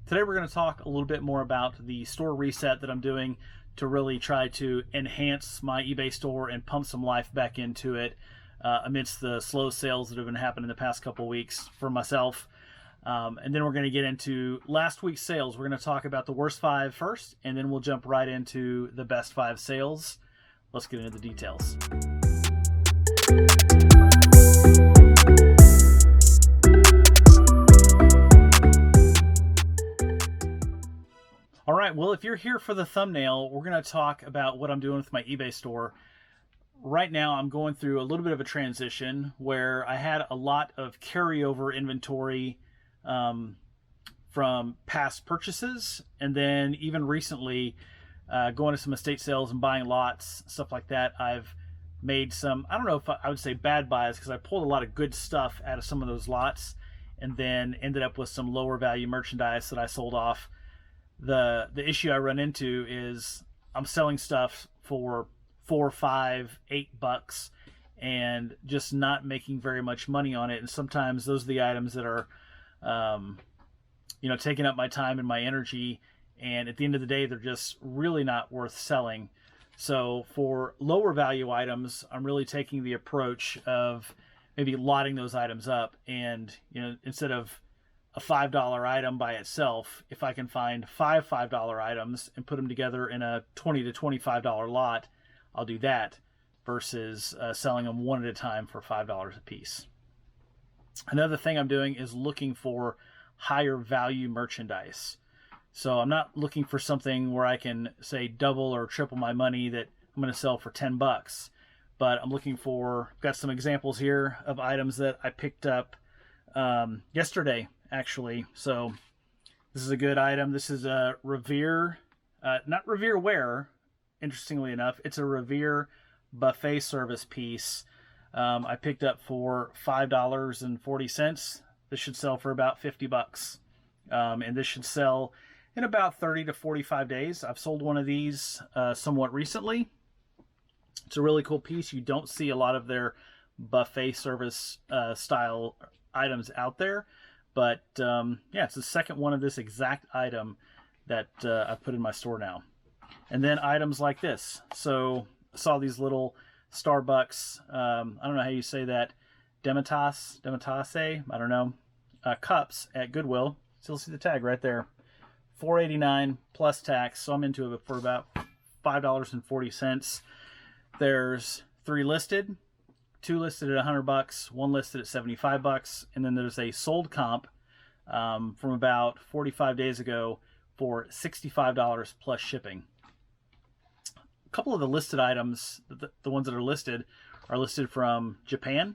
Today we're going to talk a little bit more about the store reset that I'm doing to really try to enhance my eBay store and pump some life back into it amidst the slow sales that have been happening the past couple weeks for myself. And then we're going to get into last week's sales. We're going to talk about the worst 5 first, and then we'll jump right into the best 5 sales. Let's get into the details. All right, well, if you're here for the thumbnail, we're going to talk about what I'm doing with my eBay store. Right now, I'm going through a little bit of a transition where I had a lot of carryover inventory from past purchases, and then even recently going to some estate sales and buying lots, stuff like that. I've made some, I don't know if I would say bad buys, because I pulled a lot of good stuff out of some of those lots and then ended up with some lower value merchandise that I sold off. The issue I run into is I'm selling stuff for $4, $5, $8 and just not making very much money on it. And sometimes those are the items that are, taking up my time and my energy. And at the end of the day, they're just really not worth selling. So for lower value items, I'm really taking the approach of maybe lotting those items up. And, instead of a $5 item by itself, if I can find 5 $5 items and put them together in a $20 to $25 lot, I'll do that versus selling them one at a time for $5 a piece. Another thing I'm doing is looking for higher value merchandise. So I'm not looking for something where I can say double or triple my money that I'm going to sell for $10, but I'm looking for, got some examples here of items that I picked up yesterday, actually. So this is a good item. This is a Revere, not Revere Ware, interestingly enough. It's a Revere buffet service piece. I picked up for $5.40. This should sell for about $50. And this should sell in about 30 to 45 days. I've sold one of these somewhat recently. It's a really cool piece. You don't see a lot of their buffet service style items out there. But it's the second one of this exact item that I've put in my store now. And then items like this. So I saw these little Starbucks, I don't know how you say that, Demitasse, I don't know, cups at Goodwill. Still see the tag right there. $4.89 plus tax. So I'm into it for about $5.40. There's 3 listed. 2 listed at $100, 1 listed at $75, and then there's a sold comp from about 45 days ago for $65 plus shipping. A couple of the listed items, the ones that are listed from Japan.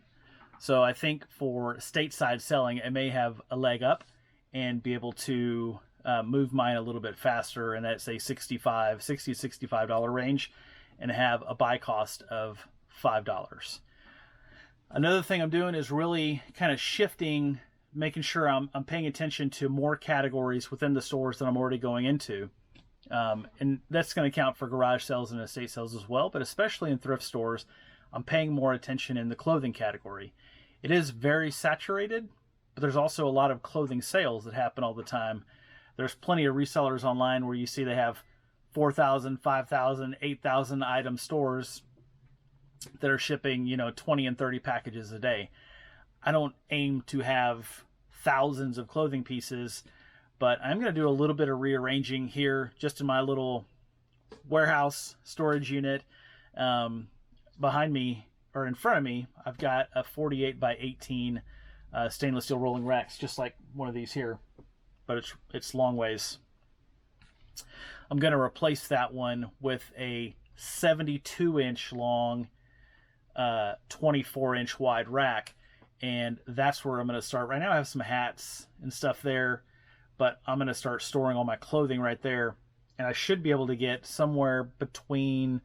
So I think for stateside selling, it may have a leg up and be able to move mine a little bit faster, and that's a $60 to $65 range, and have a buy cost of $5. Another thing I'm doing is really kind of shifting, making sure I'm paying attention to more categories within the stores that I'm already going into. And that's going to count for garage sales and estate sales as well, but especially in thrift stores, I'm paying more attention in the clothing category. It is very saturated, but there's also a lot of clothing sales that happen all the time. There's plenty of resellers online where you see they have 4,000, 5,000, 8,000 item stores that are shipping, 20 and 30 packages a day. I don't aim to have thousands of clothing pieces, but I'm going to do a little bit of rearranging here just in my little warehouse storage unit. Behind me, or in front of me, I've got a 48 by 18 stainless steel rolling racks, just like one of these here, but it's long ways. I'm going to replace that one with a 72-inch long 24-inch wide rack, and that's where I'm going to start. Right now I have some hats and stuff there, but I'm going to start storing all my clothing right there, and I should be able to get somewhere between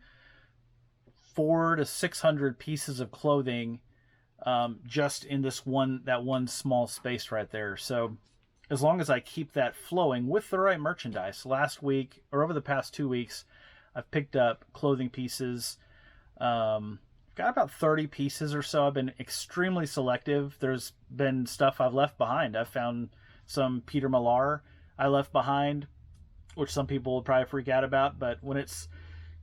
400 to 600 pieces of clothing just in that one small space right there. So as long as I keep that flowing with the right merchandise, last week or over the past 2 weeks, I've picked up clothing pieces. Got about 30 pieces or so. I've been extremely selective. There's been stuff I've left behind. I've found some Peter Millar I left behind, which some people would probably freak out about, but when it's,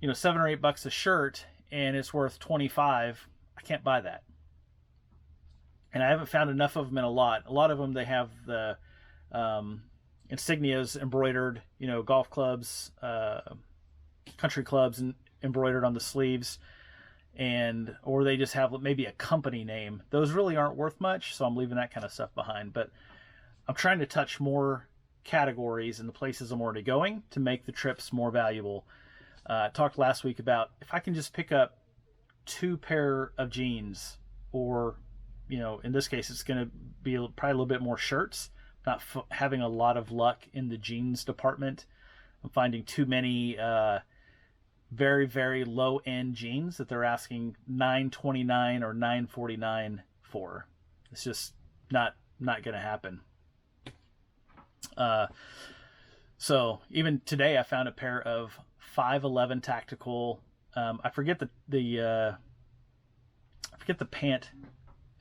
$7 or $8 a shirt and it's worth 25, I can't buy that. And I haven't found enough of them in a lot. A lot of them, they have the insignias embroidered, golf clubs, country clubs embroidered on the sleeves, or they just have maybe a company name. Those really aren't worth much, so I'm leaving that kind of stuff behind. But I'm trying to touch more categories in the places I'm already going to make the trips more valuable. I talked last week about if I can just pick up 2 pair of jeans, or in this case it's going to be probably a little bit more shirts. Not having a lot of luck in the jeans department. I'm finding too many very, very low end jeans that they're asking $9.29 or $9.49 for. It's just not going to happen. So even today I found a pair of 511 tactical. I forget the pant.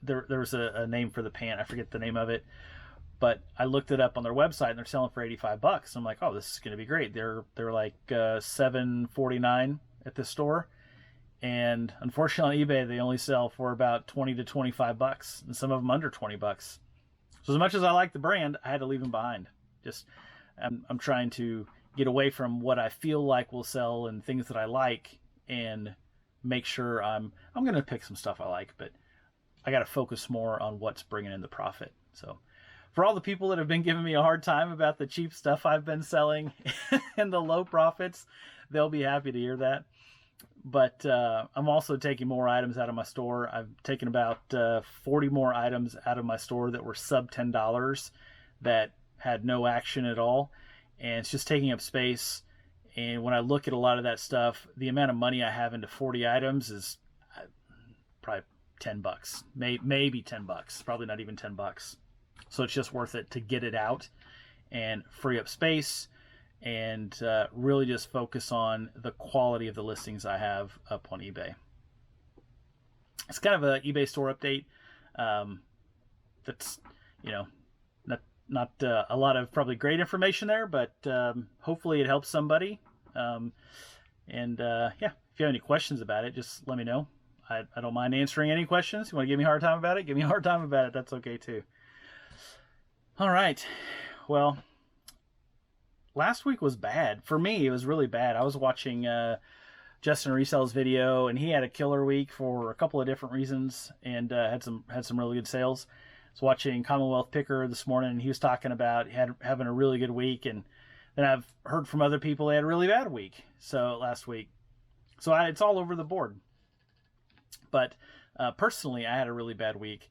There was a name for the pant. I forget the name of it, but I looked it up on their website and they're selling for $85. I'm like, oh, this is going to be great. They're like $7.49 at the store, and unfortunately on eBay they only sell for about $20 to $25, and some of them under $20. So as much as I like the brand, I had to leave them behind. Just I'm trying to get away from what I feel like will sell and things that I like, and make sure I'm going to pick some stuff I like, but I got to focus more on what's bringing in the profit. So for all the people that have been giving me a hard time about the cheap stuff I've been selling and the low profits, they'll be happy to hear that. But I'm also taking more items out of my store. I've taken about 40 more items out of my store that were sub $10 that had no action at all. And it's just taking up space. And when I look at a lot of that stuff, the amount of money I have into 40 items is probably $10, maybe $10, probably not even $10. So it's just worth it to get it out and free up space, and really just focus on the quality of the listings I have up on eBay. It's kind of an eBay store update. That's, not a lot of probably great information there, but hopefully it helps somebody. Yeah, if you have any questions about it, just let me know. I don't mind answering any questions. You want to give me a hard time about it? Give me a hard time about it. That's okay too. All right. Well, last week was bad. For me, it was really bad. I was watching Justin Resell's video, and he had a killer week for a couple of different reasons, and had some really good sales. I was watching Commonwealth Picker this morning, and he was talking about having a really good week, and then I've heard from other people they had a really bad week. So last week, it's all over the board. But personally, I had a really bad week.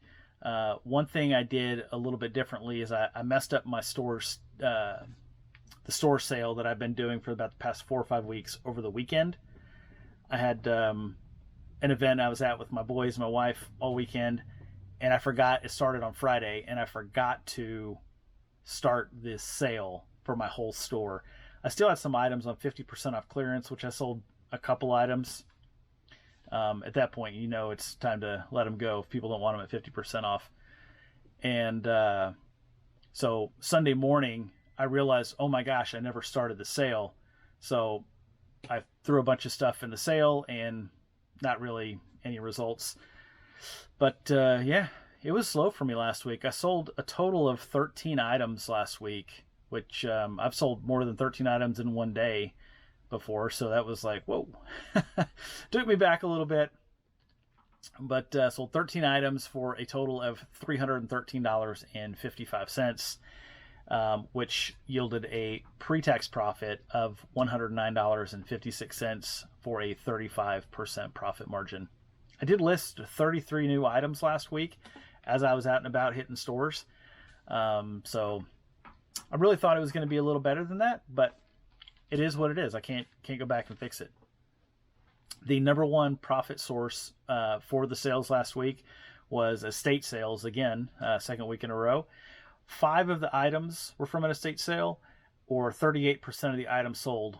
One thing I did a little bit differently is I messed up my store's the store sale that I've been doing for about the past 4 or 5 weeks over the weekend. I had an event I was at with my boys, my wife, all weekend, and I forgot it started on Friday, and I forgot to start this sale for my whole store. I still had some items on 50% off clearance, which I sold a couple items. At that point, it's time to let them go if people don't want them at 50% off. And so Sunday morning, I realized, oh my gosh, I never started the sale. So I threw a bunch of stuff in the sale and not really any results. But yeah, it was slow for me last week. I sold a total of 13 items last week, which I've sold more than 13 items in one day before, so that was like, whoa. Took me back a little bit, but sold 13 items for a total of $313.55, which yielded a pre-tax profit of $109.56 for a 35% profit margin. I did list 33 new items last week as I was out and about hitting stores, so I really thought it was going to be a little better than that, but it is what it is. I can't go back and fix it. The number one profit source for the sales last week was estate sales again, second week in a row. 5 of the items were from an estate sale, or 38% of the items sold,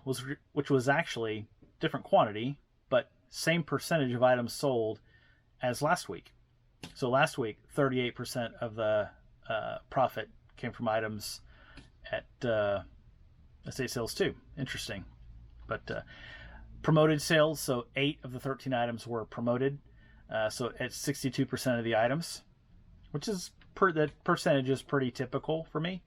which was actually different quantity, but same percentage of items sold as last week. So last week, 38% of the profit came from items at estate sales too. Interesting. But promoted sales, so 8 of the 13 items were promoted. So at 62% of the items, which is that percentage is pretty typical for me.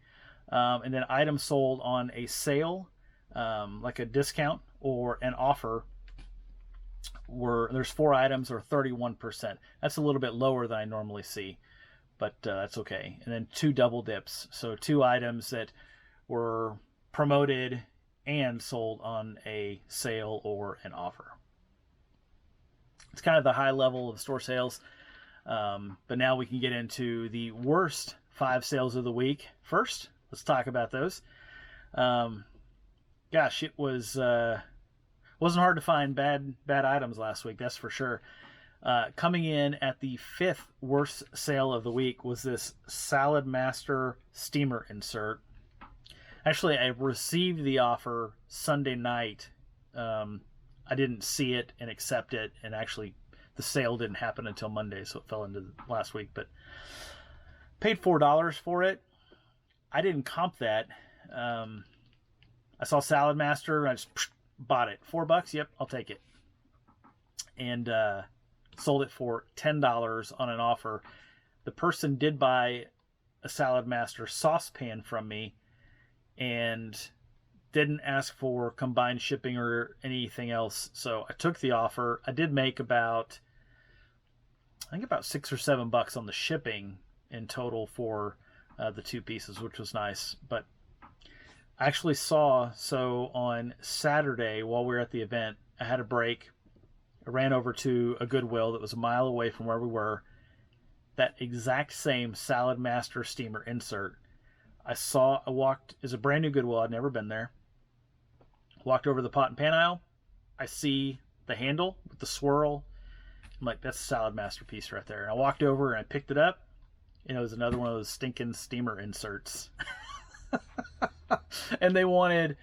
And then items sold on a sale, like a discount or an offer, there's 4 items or 31%. That's a little bit lower than I normally see, but that's okay. And then 2 double dips, so 2 items that were promoted and sold on a sale or an offer. It's kind of the high level of store sales, but now we can get into the worst 5 sales of the week. First, let's talk about those. Gosh, it wasn't hard to find bad items last week, that's for sure. Coming in at the 5th worst sale of the week was this Salad Master steamer insert. Actually, I received the offer Sunday night. I didn't see it and accept it, and actually the sale didn't happen until Monday, so it fell into last week, but paid $4 for it. I didn't comp that. I saw Salad Master, I just bought it. $4, yep, I'll take it. And sold it for $10 on an offer. The person did buy a Salad Master saucepan from me and didn't ask for combined shipping or anything else. So I took the offer. I did make about $6 or $7 on the shipping in total for the 2 pieces, which was nice. But I actually saw, so on Saturday while we were at the event, I had a break. I ran over to a Goodwill that was a mile away from where we were. That exact same Salad Master steamer insert. I walked, it's a brand new Goodwill, I'd never been there. Walked over the pot and pan aisle. I see the handle with the swirl. I'm like, that's a Salad Master piece right there. And I walked over and I picked it up, and it was another one of those stinking steamer inserts. And they wanted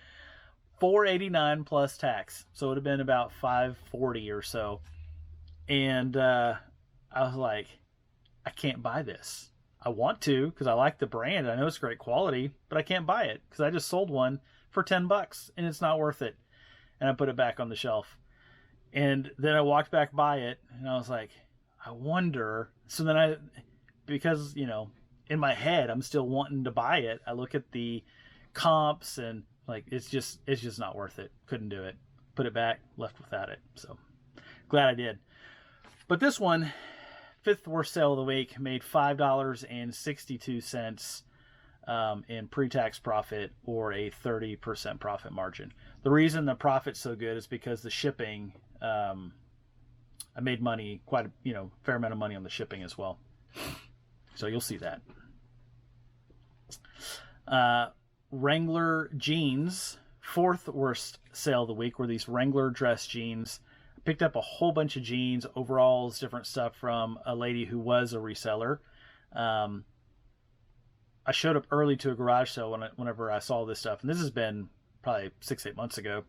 $4.89 plus tax, so it would have been about $5.40 or so. And I was like, I can't buy this. I want to because I like the brand. I know it's great quality, but I can't buy it because I just sold one for $10 and it's not worth it. And I put it back on the shelf. And then I walked back by it and I was like, I wonder. So then because, in my head, I'm still wanting to buy it. I look at the comps and like, it's just not worth it. Couldn't do it. Put it back, left without it. So glad I did. But this one, 5th worst sale of the week, made $5.62 in pre-tax profit, or a 30% profit margin. The reason the profit's so good is because the shipping, I made money, quite a fair amount of money on the shipping as well. So you'll see that. Wrangler jeans, 4th worst sale of the week, were these Wrangler dress jeans. I picked up a whole bunch of jeans, overalls, different stuff from a lady who was a reseller. I showed up early to a garage sale whenever I saw this stuff, and this has been probably 6-8 months ago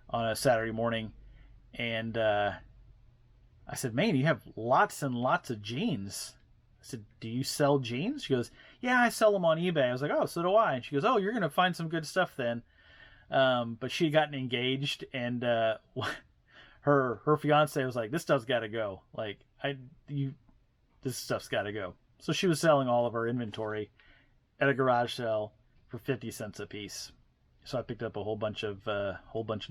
on a Saturday morning. And I said, man, you have lots and lots of jeans. I said, do you sell jeans? She goes, yeah, I sell them on eBay. I was like, oh, so do I. And she goes, oh, you're going to find some good stuff then. But she had gotten engaged, and her fiance was like, this stuff's got to go. Like, this stuff's got to go. So she was selling all of her inventory at a garage sale for 50 cents a piece. So I picked up a whole bunch of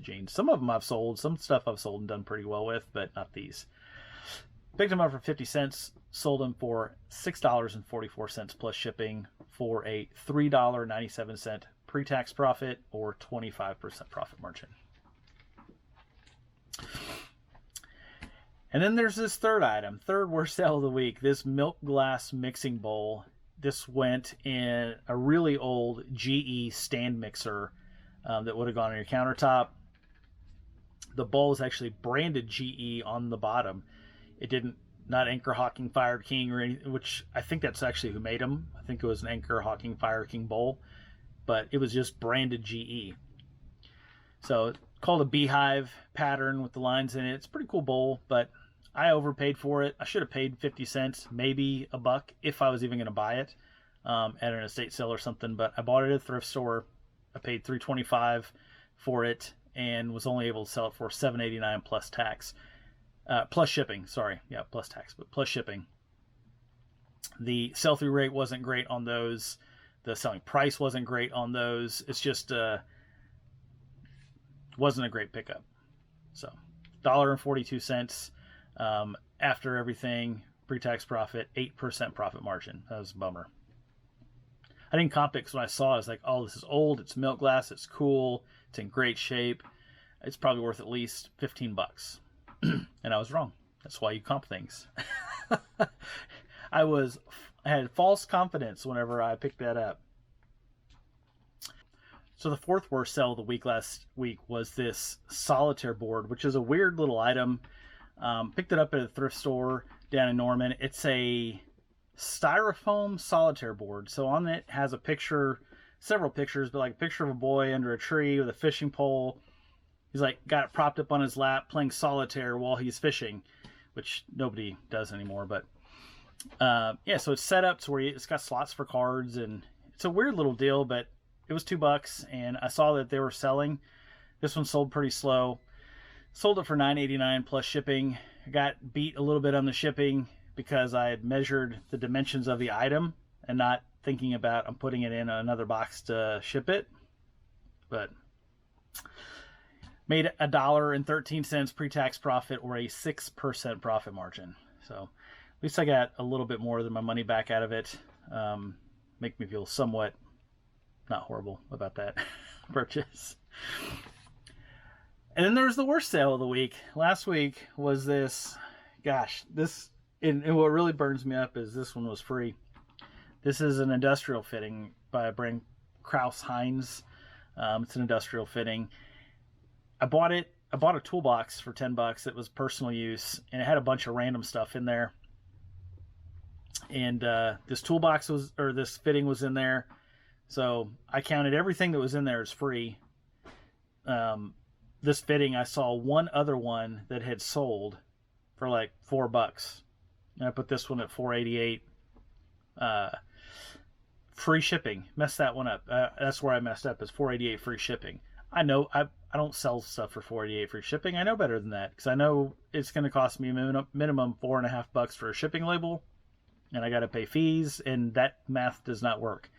jeans. Some of them I've sold, some stuff I've sold and done pretty well with, but not these. Picked them up for 50 cents, sold them for $6.44 plus shipping, for a $3.97 pre-tax profit, or 25% profit margin. And then there's this third item, 3rd worst sale of the week, this milk glass mixing bowl. This went in a really old GE stand mixer that would have gone on your countertop. The bowl is actually branded GE on the bottom. It not Anchor Hawking Fire King or anything, which I think that's actually who made them. I think it was an Anchor Hawking Fire King bowl, but it was just branded GE. So called a beehive pattern with the lines in it. It's a pretty cool bowl, but I overpaid for it. I should have paid 50 cents, maybe $1 if I was even going to buy it. at an estate sale or something. But I bought it at a thrift store. I paid $3.25 for it and was only able to sell it for $7.89 plus tax, plus shipping. Sorry, yeah, plus tax, but plus shipping. The sell-through rate wasn't great on those. The selling price wasn't great on those. It's just wasn't a great pickup. So $1.42 after everything, pre-tax profit, 8% profit margin. That was a bummer. I didn't comp it because when I saw it, I was like, oh, this is old. It's milk glass. It's cool. It's in great shape. It's probably worth at least $15. And I was wrong. That's why you comp things. I had false confidence whenever I picked that up. So the fourth worst sell of the week last week was this solitaire board, which is a weird little item. Picked it up at a thrift store down in Norman. It's a styrofoam solitaire board. So on it has a picture, several pictures, but like a picture of a boy under a tree with a fishing pole. He's like got it propped up on his lap playing solitaire while he's fishing, which nobody does anymore. But yeah, so it's set up to where it's got slots for cards, and it's a weird little deal, but it was $2, and I saw that they were selling. This one sold pretty slow. Sold it for $9.89 plus shipping. I got beat a little bit on the shipping because I had measured the dimensions of the item and not thinking about I'm putting it in another box to ship it. But made $1.13 pre-tax profit, or a 6% profit margin. So at least I got a little bit more than my money back out of it. Make me feel somewhat not horrible about that purchase. And then there's the worst sale of the week. Last week was this, and what really burns me up is this one was free. This is an industrial fitting by a brand, Kraus Heinz. It's an industrial fitting. I bought a toolbox for $10. It was personal use, and it had a bunch of random stuff in there. And this fitting was in there. So I counted everything that was in there as free. This fitting, I saw one other one that had sold for like $4. And I put this one at $4.88. Free shipping. Messed that one up. That's where I messed up, is $4.88 free shipping. I know I don't sell stuff for $4.88 free shipping. I know better than that, because I know it's going to cost me minimum $4.50 for a shipping label, and I got to pay fees, and that math does not work.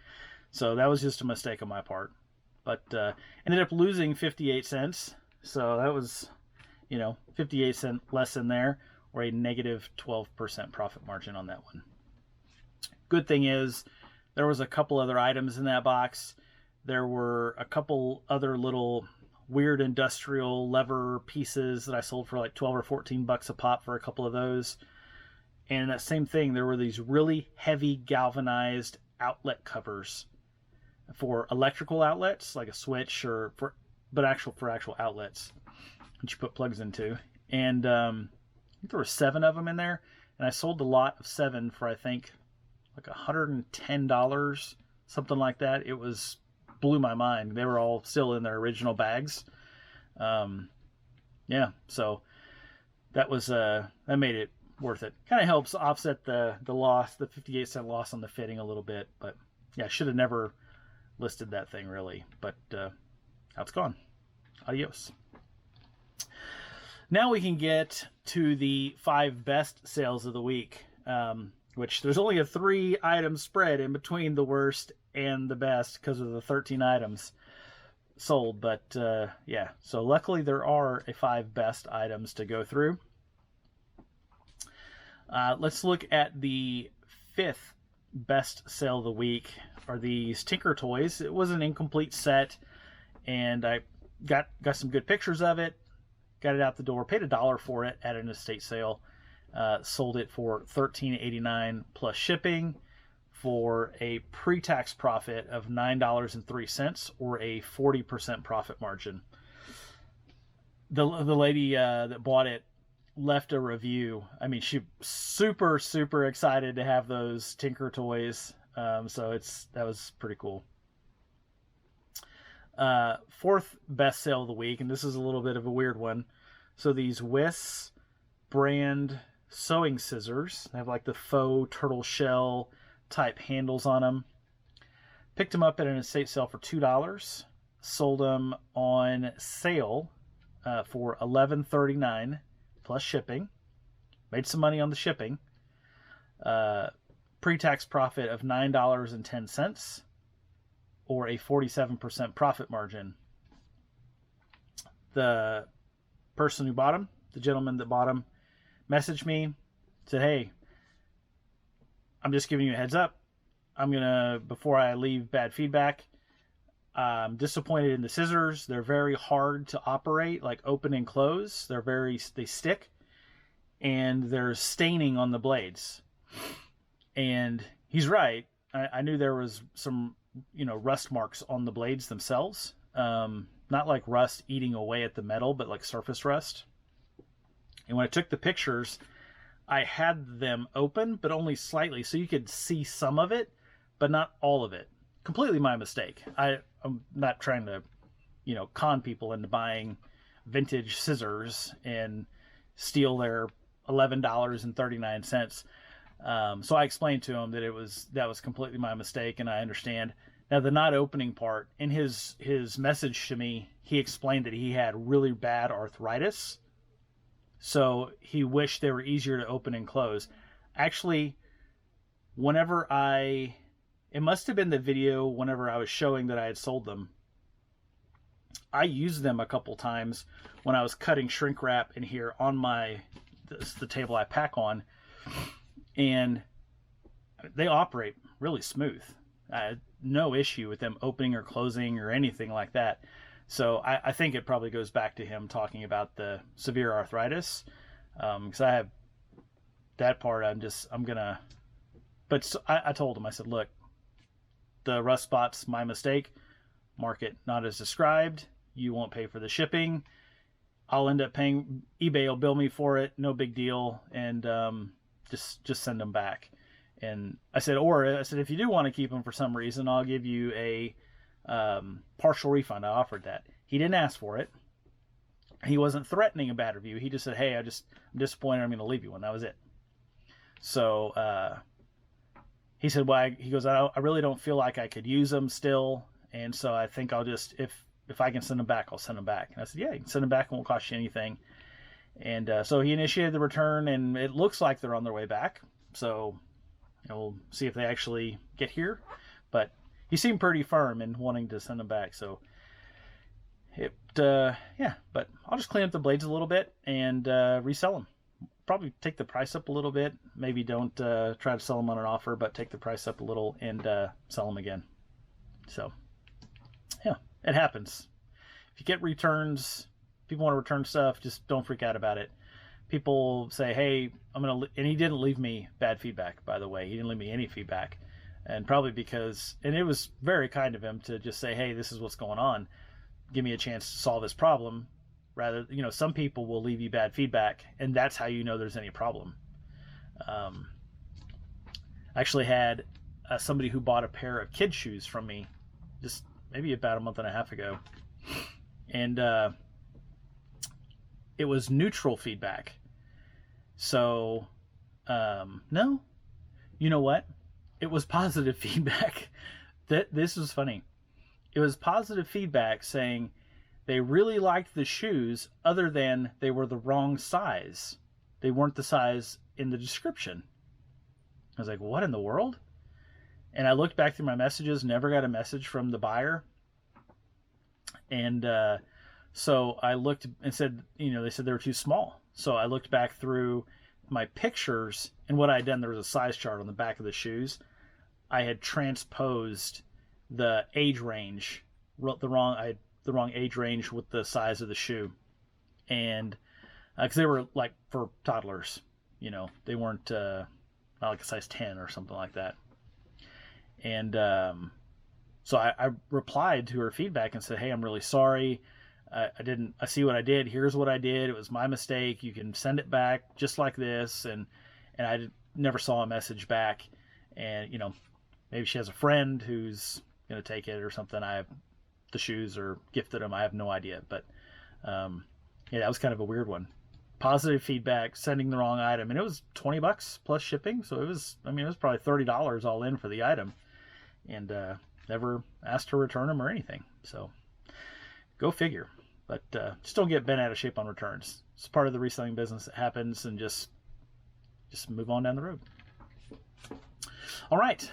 So that was just a mistake on my part. But ended up losing 58 cents. So that was, 58 cents less in there, or a negative 12% profit margin on that one. Good thing is there was a couple other items in that box. There were a couple other little weird industrial lever pieces that I sold for like $12 or $14 a pop for a couple of those. And in that same thing, there were these really heavy galvanized outlet covers for electrical outlets, like a switch, for actual outlets, which you put plugs into. And I think there were 7 of them in there, and I sold a lot of 7 for, I think, like $110, something like that. It blew my mind. They were all still in their original bags. Yeah, so that was that made it worth it. Kind of helps offset the loss, the 58-cent loss on the fitting a little bit. But yeah, I should have never listed that thing, really. But now it's gone. Adios. Now we can get to the 5 best sales of the week, which there's only a 3-item spread in between the worst and the best because of the 13 items sold. But yeah, so luckily there are 5 best items to go through. Let's look at the 5th best sale of the week, are these Tinker Toys. It was an incomplete set, and I got some good pictures of it, got it out the door, paid $1 for it at an estate sale, sold it for $13.89 plus shipping for a pre-tax profit of $9.03, or a 40% profit margin. The lady that bought it left a review. I mean, she super excited to have those Tinker Toys. So that was pretty cool. 4th best sale of the week, and this is a little bit of a weird one. So these Wiss brand sewing scissors, they have like the faux turtle shell type handles on them. Picked them up at an estate sale for $2. Sold them on sale for $11.39 plus shipping. Made some money on the shipping. Pre-tax profit of $9.10 or a 47% profit margin. The person who bought them, the gentleman that bought them, messaged me, said, hey, I'm just giving you a heads up. I'm going to, before I leave bad feedback, I'm disappointed in the scissors. They're very hard to operate, like open and close. They stick, and there's staining on the blades. And he's right. I knew there was some, rust marks on the blades themselves. Not like rust eating away at the metal, but like surface rust. And when I took the pictures, I had them open, but only slightly, so you could see some of it, but not all of it. Completely my mistake. I'm not trying to, con people into buying vintage scissors and steal their $11.39. So I explained to him that that was completely my mistake, and I understand. Now, the not opening part, in his message to me, he explained that he had really bad arthritis, so he wished they were easier to open and close. Actually, it must have been the video whenever I was showing that I had sold them. I used them a couple times when I was cutting shrink wrap in here on the table I pack on, and they operate really smooth. I had no issue with them opening or closing or anything like that. So I think it probably goes back to him talking about the severe arthritis. Because I have that part, but I told him, I said, look, the rust spot's my mistake. Mark it not as described. You won't pay for the shipping. I'll end up paying. eBay will bill me for it. No big deal. And just send them back. And I said, if you do want to keep them for some reason, I'll give you a partial refund. I offered that. He didn't ask for it. He wasn't threatening a bad review. He just said, hey, I'm disappointed. I'm going to leave you one. That was it. So he said, well, he goes, I really don't feel like I could use them still. And so I think I'll just, if I can send them back, I'll send them back. And I said, yeah, you can send them back. It won't cost you anything. And so he initiated the return, and it looks like they're on their way back. So we'll see if they actually get here. But he seemed pretty firm in wanting to send them back. So but I'll just clean up the blades a little bit and resell them. Probably take the price up a little bit. Maybe don't try to sell them on an offer, but take the price up a little and sell them again. So yeah, it happens. If you get returns, people want to return stuff, just don't freak out about it. People say, hey, and he didn't leave me bad feedback, by the way. He didn't leave me any feedback. And probably and it was very kind of him to just say, hey, this is what's going on. Give me a chance to solve this problem. Rather, some people will leave you bad feedback, and that's how you know there's any problem. I actually had somebody who bought a pair of kid shoes from me just maybe about a month and a half ago. And it was neutral feedback. So, no. You know what? It was positive feedback. This was funny. It was positive feedback saying they really liked the shoes, other than they were the wrong size. They weren't the size in the description. I was like, what in the world? And I looked back through my messages, never got a message from the buyer. And so I looked and said, they said they were too small. So I looked back through my pictures, and what I had done, there was a size chart on the back of the shoes. I had transposed the age range, the wrong age range with the size of the shoe. And because they were like for toddlers, they weren't not like a size 10 or something like that. And so I replied to her feedback and said, hey, I'm really sorry. I see what I did. Here's what I did. It was my mistake. You can send it back just like this. And I never saw a message back. And, maybe she has a friend who's going to take it or something. I have the shoes or gifted them. I have no idea. But, that was kind of a weird one. Positive feedback, sending the wrong item. And it was $20 plus shipping. So it was probably $30 all in for the item. And, never asked to return them or anything. So go figure. But just don't get bent out of shape on returns. It's part of the reselling business. It happens, and just move on down the road. All right.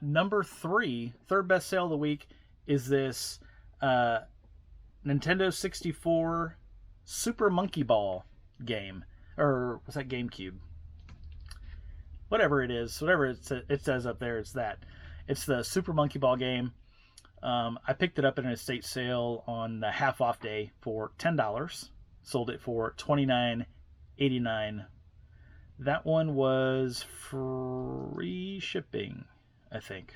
Number 3, third best sale of the week is this Nintendo 64 Super Monkey Ball game. Or was that GameCube? Whatever it is, whatever it says up there, it's that. It's the Super Monkey Ball game. I picked it up at an estate sale on the half off day for $10. Sold it for $29.89. That one was free shipping, I think.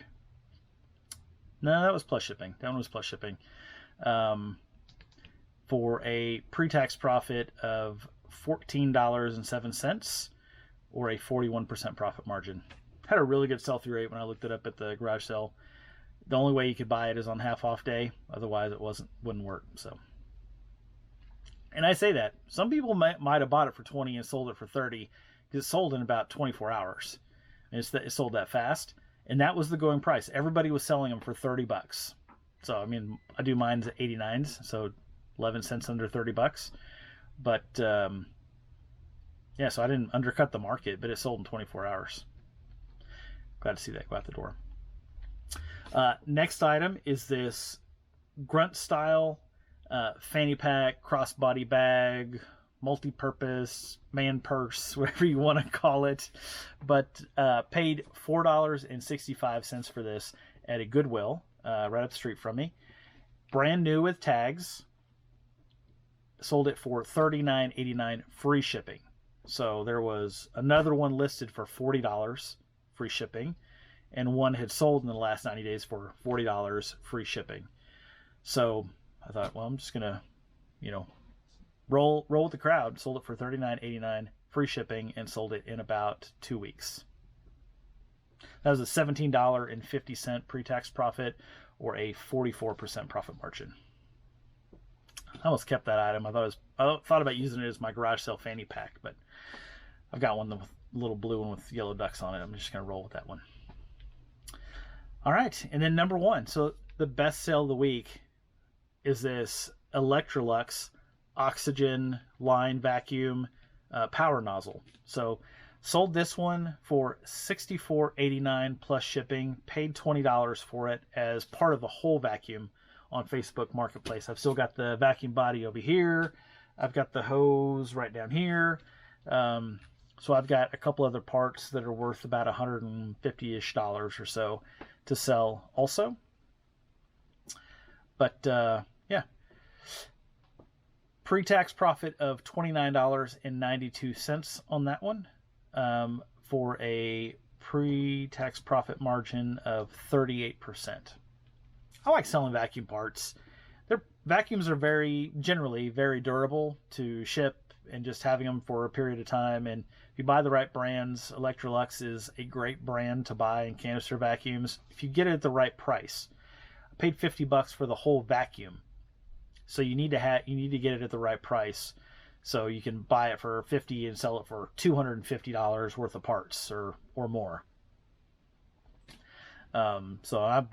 No, that was plus shipping. That one was plus shipping. For a pre-tax profit of $14.07, or a 41% profit margin. Had a really good sell-through rate when I looked it up at the garage sale. The only way you could buy it is on half off day. Otherwise, it wouldn't work. So, and I say that some people might have bought it for 20 and sold it for 30, because it sold in about 24 hours. And it sold that fast, and that was the going price. Everybody was selling them for $30. So I mean, I do mine's at 89s, so 11 cents under $30. But yeah, so I didn't undercut the market, but it sold in 24 hours. Glad to see that go out the door. Next item is this Grunt style fanny pack, crossbody bag, multi-purpose, man purse, whatever you want to call it. But paid $4.65 for this at a Goodwill right up the street from me. Brand new with tags. Sold it for $39.89 free shipping. So there was another one listed for $40 free shipping, and one had sold in the last 90 days for $40 free shipping. So I thought, well, I'm just gonna, roll with the crowd. Sold it for $39.89 free shipping, and sold it in about 2 weeks. That was a $17.50 pre-tax profit, or a 44% profit margin. I almost kept that item. I thought about using it as my garage sale fanny pack, but I've got one with a little blue one with yellow ducks on it. I'm just going to roll with that one. All right, and then number 1. So the best sale of the week is this Electrolux oxygen line vacuum power nozzle. So sold this one for $64.89 plus shipping. Paid $20 for it as part of the whole vacuum on Facebook Marketplace. I've still got the vacuum body over here. I've got the hose right down here. So I've got a couple other parts that are worth about $150-ish or so to sell also. But yeah, pre-tax profit of $29.92 on that one, for a pre-tax profit margin of 38%. I like selling vacuum parts. Their vacuums are generally very durable to ship, and just having them for a period of time. And if you buy the right brands, Electrolux is a great brand to buy in canister vacuums if you get it at the right price. I paid $50 for the whole vacuum, so you need to get it at the right price, so you can buy it for $50 and sell it for $250 worth of parts or more. So I've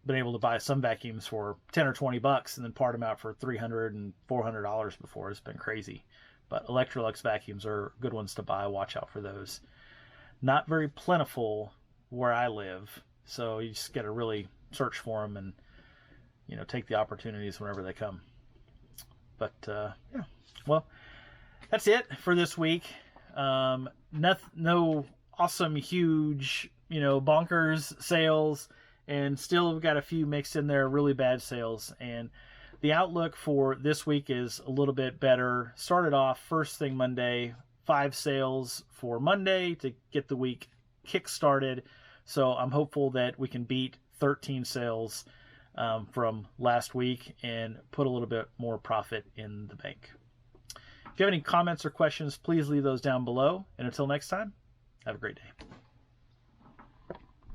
been able to buy some vacuums for $10 or $20 and then part them out for $300 and $400 before. It's been crazy. But Electrolux vacuums are good ones to buy. Watch out for those. Not very plentiful where I live, so you just got to really search for them and take the opportunities whenever they come. But yeah, well, that's it for this week. No awesome, huge, bonkers sales. And still, we've got a few mixed in there, really bad sales. And the outlook for this week is a little bit better. Started off first thing Monday, 5 sales for Monday to get the week kick-started. So I'm hopeful that we can beat 13 sales from last week and put a little bit more profit in the bank. If you have any comments or questions, please leave those down below. And until next time, have a great day.